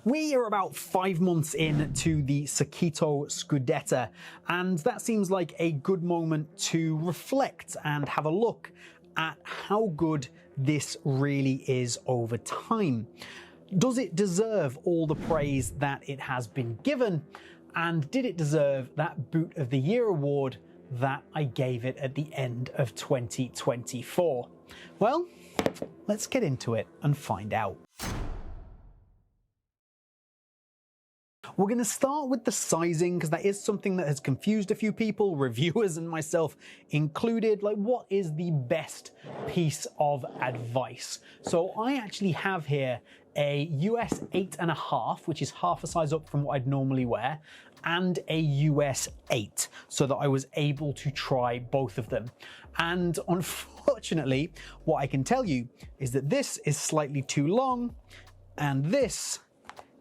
We are about 5 months into the Sokito Scudetta, and that seems like a good moment to reflect and have a look at how good this really is over time. Does it deserve all the praise that it has been given? And did it deserve that Boot of the Year award that I gave it at the end of 2024? Well, let's get into it and find out. We're going to start with the sizing, because that is something that has confused a few people, reviewers and myself included. Like, what is the best piece of advice? So I actually have here a US 8.5, which is half a size up from what I'd normally wear, and a US 8, so that I was able to try both of them. And unfortunately, what I can tell you is that this is slightly too long, and this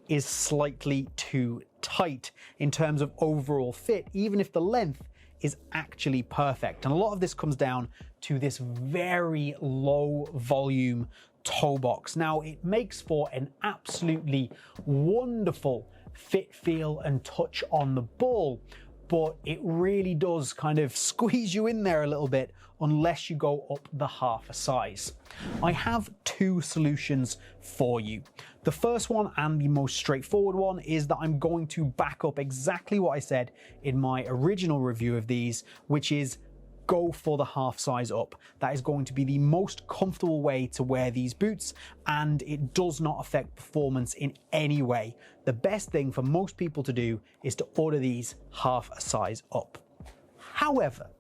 is slightly too tight in terms of overall fit, even if the length is actually perfect. And a lot of this comes down to this very low volume toe box. Now, it makes for an absolutely wonderful fit, feel, and touch on the ball, but it really does kind of squeeze you in there a little bit unless you go up the half a size. I have two solutions for you. The first one, and the most straightforward one, is that I'm going to back up exactly what I said in my original review of these, which is go for the half size up. That is going to be the most comfortable way to wear these boots, and it does not affect performance in any way. The best thing for most people to do is to order these half a size up. However,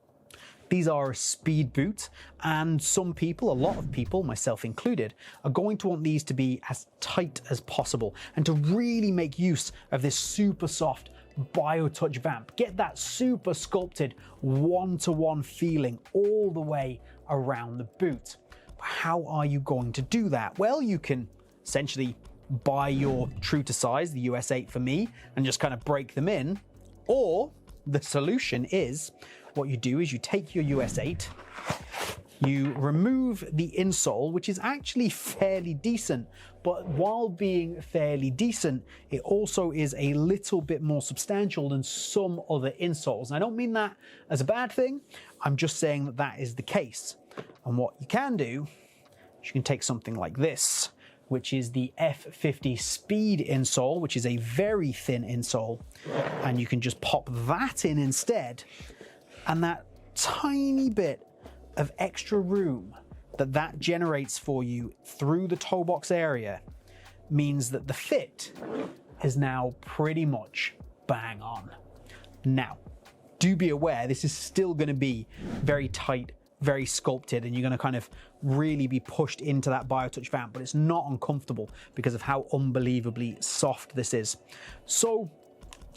these are a speed boot, and some people, a lot of people, myself included, are going to want these to be as tight as possible and to really make use of this super soft BioTouch vamp. Get that super sculpted one-to-one feeling all the way around the boot. How are you going to do that? Well, you can essentially buy your true to size, the US 8 for me, and just kind of break them in. Or the solution is, what you do is you take your US 8, you remove the insole, which is actually fairly decent, but while being fairly decent, it also is a little bit more substantial than some other insoles. And I don't mean that as a bad thing, I'm just saying that that is the case. And what you can do is you can take something like this, which is the F50 Speed insole, which is a very thin insole, and you can just pop that in instead, and that tiny bit of extra room that generates for you through the toe box area means that the fit is now pretty much bang on. Now, do be aware, this is still going to be very tight, very sculpted, and you're going to kind of really be pushed into that BioTouch vamp, but it's not uncomfortable because of how unbelievably soft this is. So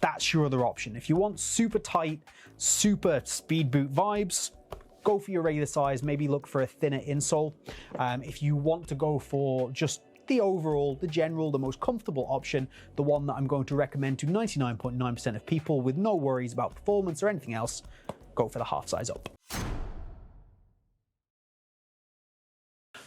that's your other option. If you want super tight, super speed boot vibes, go for your regular size, maybe look for a thinner insole. If you want to go for just the overall, the general, the most comfortable option, the one that I'm going to recommend to 99.9% of people with no worries about performance or anything else, go for the half size up.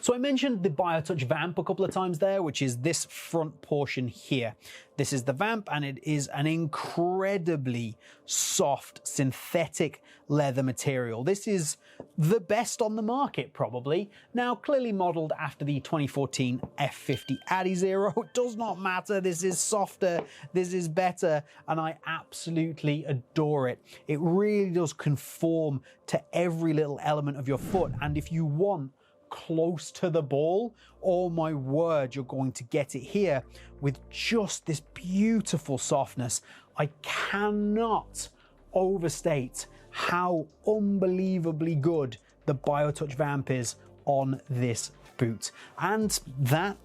So I mentioned the BioTouch vamp a couple of times there, which is this front portion here. This is the vamp, and it is an incredibly soft synthetic leather material. This is the best on the market, probably. Now, clearly modeled after the 2014 F50 Adizero. It does not matter. This is softer. This is better. And I absolutely adore it. It really does conform to every little element of your foot. And if you want close to the ball, oh my word, you're going to get it here with just this beautiful softness. I cannot overstate how unbelievably good the BioTouch vamp is on this boot, and that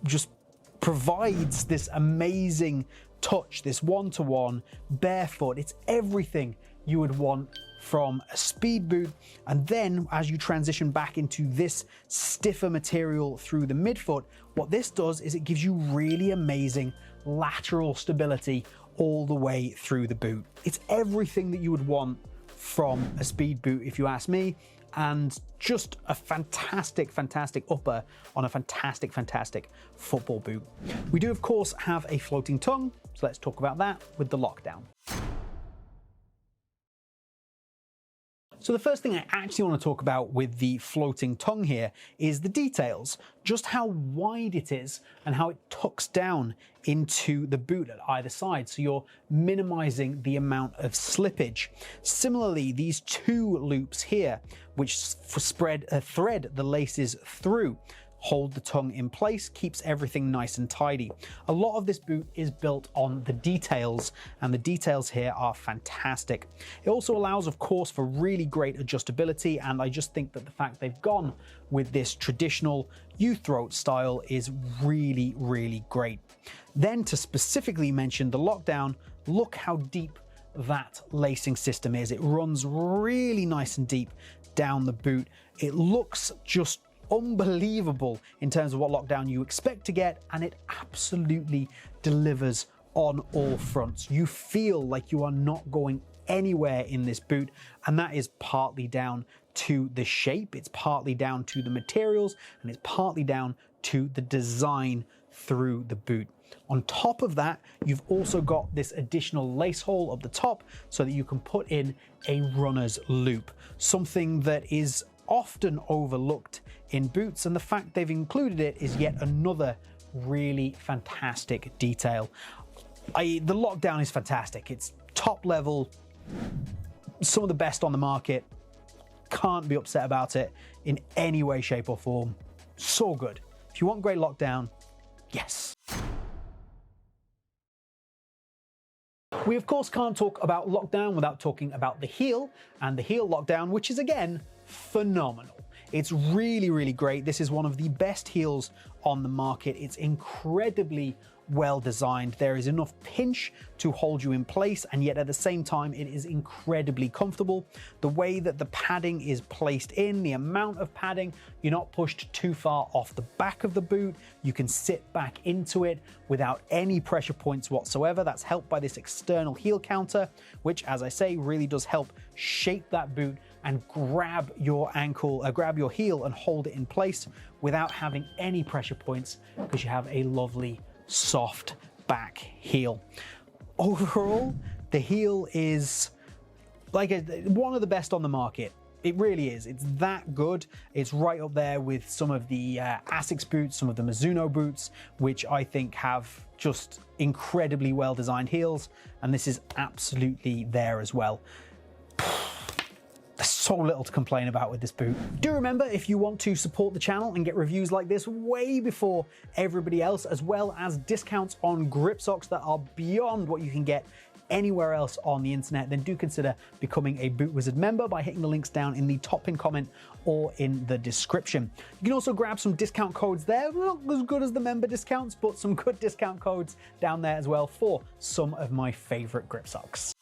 just provides this amazing touch, this one-to-one barefoot. It's everything you would want from a speed boot. And then as you transition back into this stiffer material through the midfoot, what this does is it gives you really amazing lateral stability all the way through the boot. It's everything that you would want from a speed boot, if you ask me. and just a fantastic, fantastic upper on a fantastic, fantastic football boot. We do, of course, have a floating tongue, so let's talk about that with the lockdown. So the first thing I actually want to talk about with the floating tongue here is the details, just how wide it is and how it tucks down into the boot at either side, so you're minimizing the amount of slippage. Similarly, these two loops here, which thread the laces through, hold the tongue in place, keeps everything nice and tidy. A lot of this boot is built on the details, and the details here are fantastic. It also allows, of course, for really great adjustability, and I just think that the fact they've gone with this traditional U-throat style is really, really great. Then to specifically mention the lockdown, look how deep that lacing system is. It runs really nice and deep down the boot. It looks just unbelievable in terms of what lockdown you expect to get, and it absolutely delivers on all fronts. You feel like you are not going anywhere in this boot, and that is partly down to the shape, it's partly down to the materials, and it's partly down to the design through the boot. On top of that, you've also got this additional lace hole up the top so that you can put in a runner's loop, something that is often overlooked in boots, and the fact they've included it is yet another really fantastic detail. The lockdown is fantastic. It's top level, some of the best on the market. Can't be upset about it in any way, shape or form. So good. If you want great lockdown, yes. We of course can't talk about lockdown without talking about the heel, and the heel lockdown, which is again phenomenal. It's really, really great. This is one of the best heels on the market. It's incredibly well designed. There is enough pinch to hold you in place, and yet at the same time it is incredibly comfortable. The way that the padding is placed in, the amount of padding, you're not pushed too far off the back of the boot. You can sit back into it without any pressure points whatsoever. That's helped by this external heel counter, which, as I say, really does help shape that boot and grab your ankle, grab your heel and hold it in place without having any pressure points, because you have a lovely soft back heel. Overall, the heel is one of the best on the market. It really is. It's that good. It's right up there with some of the Asics boots, some of the Mizuno boots, which I think have just incredibly well designed heels, and this is absolutely there as well. There's so little to complain about with this boot. Do remember, if you want to support the channel and get reviews like this way before everybody else, as well as discounts on grip socks that are beyond what you can get anywhere else on the internet, then do consider becoming a Boot Wizard member by hitting the links down in the top pinned comment or in the description. You can also grab some discount codes there, not as good as the member discounts, but some good discount codes down there as well for some of my favorite grip socks.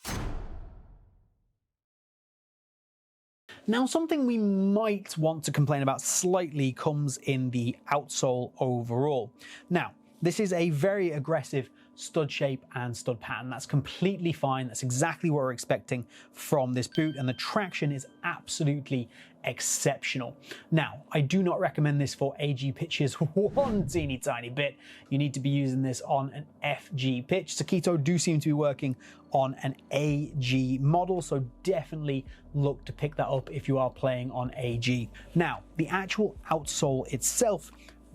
Now, something we might want to complain about slightly comes in the outsole overall. Now, this is a very aggressive stud shape and stud pattern. That's completely fine. That's exactly what we're expecting from this boot, and the traction is absolutely exceptional. Now, I do not recommend this for AG pitches one teeny tiny bit. You need to be using this on an FG pitch. Sokito do seem to be working on an AG model, so definitely look to pick that up if you are playing on AG. Now, the actual outsole itself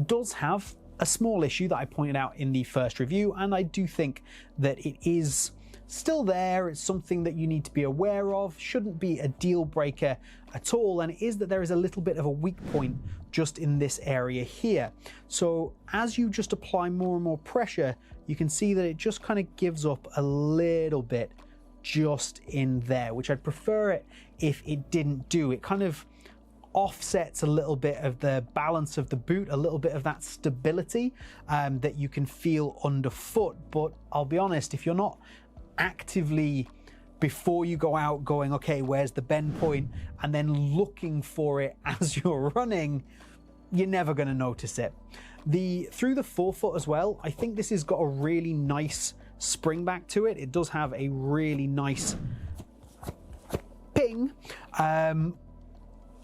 does have a small issue that I pointed out in the first review, and I do think that it is still there. It's something that you need to be aware of. Shouldn't be a deal breaker at all, and it is that there is a little bit of a weak point just in this area here. So as you just apply more and more pressure, you can see that it just kind of gives up a little bit just in there, which I'd prefer it if it didn't do. It kind of offsets a little bit of the balance of the boot, a little bit of that stability that you can feel underfoot. But I'll be honest, if you're not actively, before you go out, going, okay, where's the bend point, and then looking for it as you're running, you're never going to notice it. Through the forefoot as well, I think this has got a really nice spring back to it. It does have a really nice ping.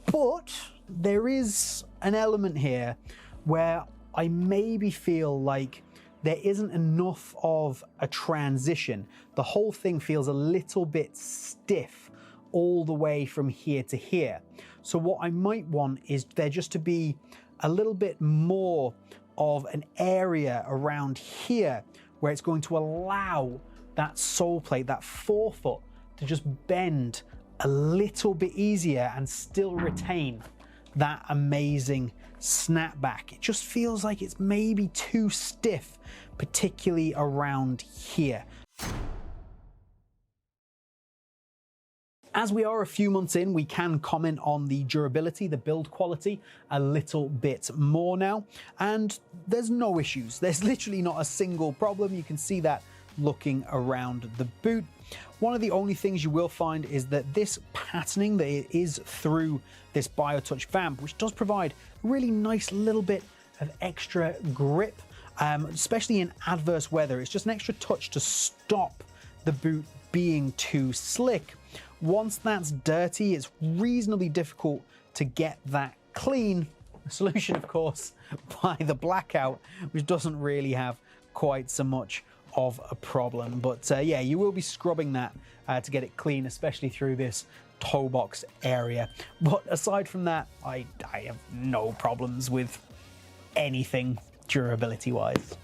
But there is an element here where I maybe feel like there isn't enough of a transition. The whole thing feels a little bit stiff all the way from here to here. So what I might want is there just to be a little bit more of an area around here where it's going to allow that sole plate, that forefoot, to just bend a little bit easier and still retain that amazing snapback. It just feels like it's maybe too stiff, particularly around here. As we are a few months in, we can comment on the durability, the build quality a little bit more now, and there's no issues. There's literally not a single problem. You can see that looking around the boot. One of the only things you will find is that this patterning that it is through this BioTouch vamp, which does provide a really nice little bit of extra grip, especially in adverse weather. It's just an extra touch to stop the boot being too slick. Once that's dirty, it's reasonably difficult to get that clean. The solution, of course, by the blackout, which doesn't really have quite so much of a problem. But yeah, you will be scrubbing that to get it clean, especially through this toe box area. But aside from that, I have no problems with anything durability-wise.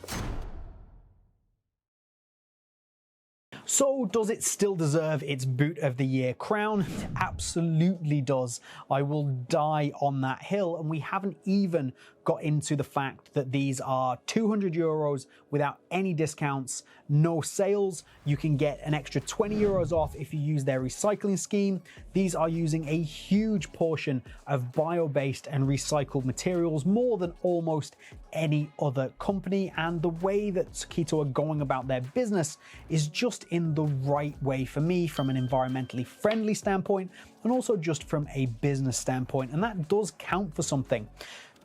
So does it still deserve its Boot of the Year crown? It absolutely does. I will die on that hill, and we haven't even got into the fact that these are €200 without any discounts, no sales. You can get an extra €20 off if you use their recycling scheme. These are using a huge portion of bio-based and recycled materials, more than almost any other company, and the way that Sokito are going about their business is just in the right way for me from an environmentally friendly standpoint, and also just from a business standpoint, and that does count for something.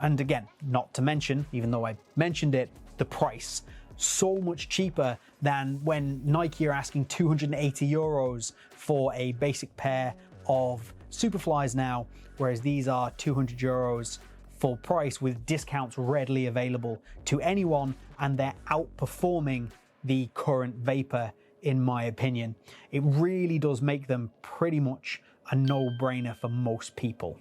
And again, not to mention, even though I mentioned it, the price. So much cheaper than when Nike are asking €280 for a basic pair of Superflies now, whereas these are €200 full price with discounts readily available to anyone, and they're outperforming the current Vapor in my opinion. It really does make them pretty much a no-brainer for most people.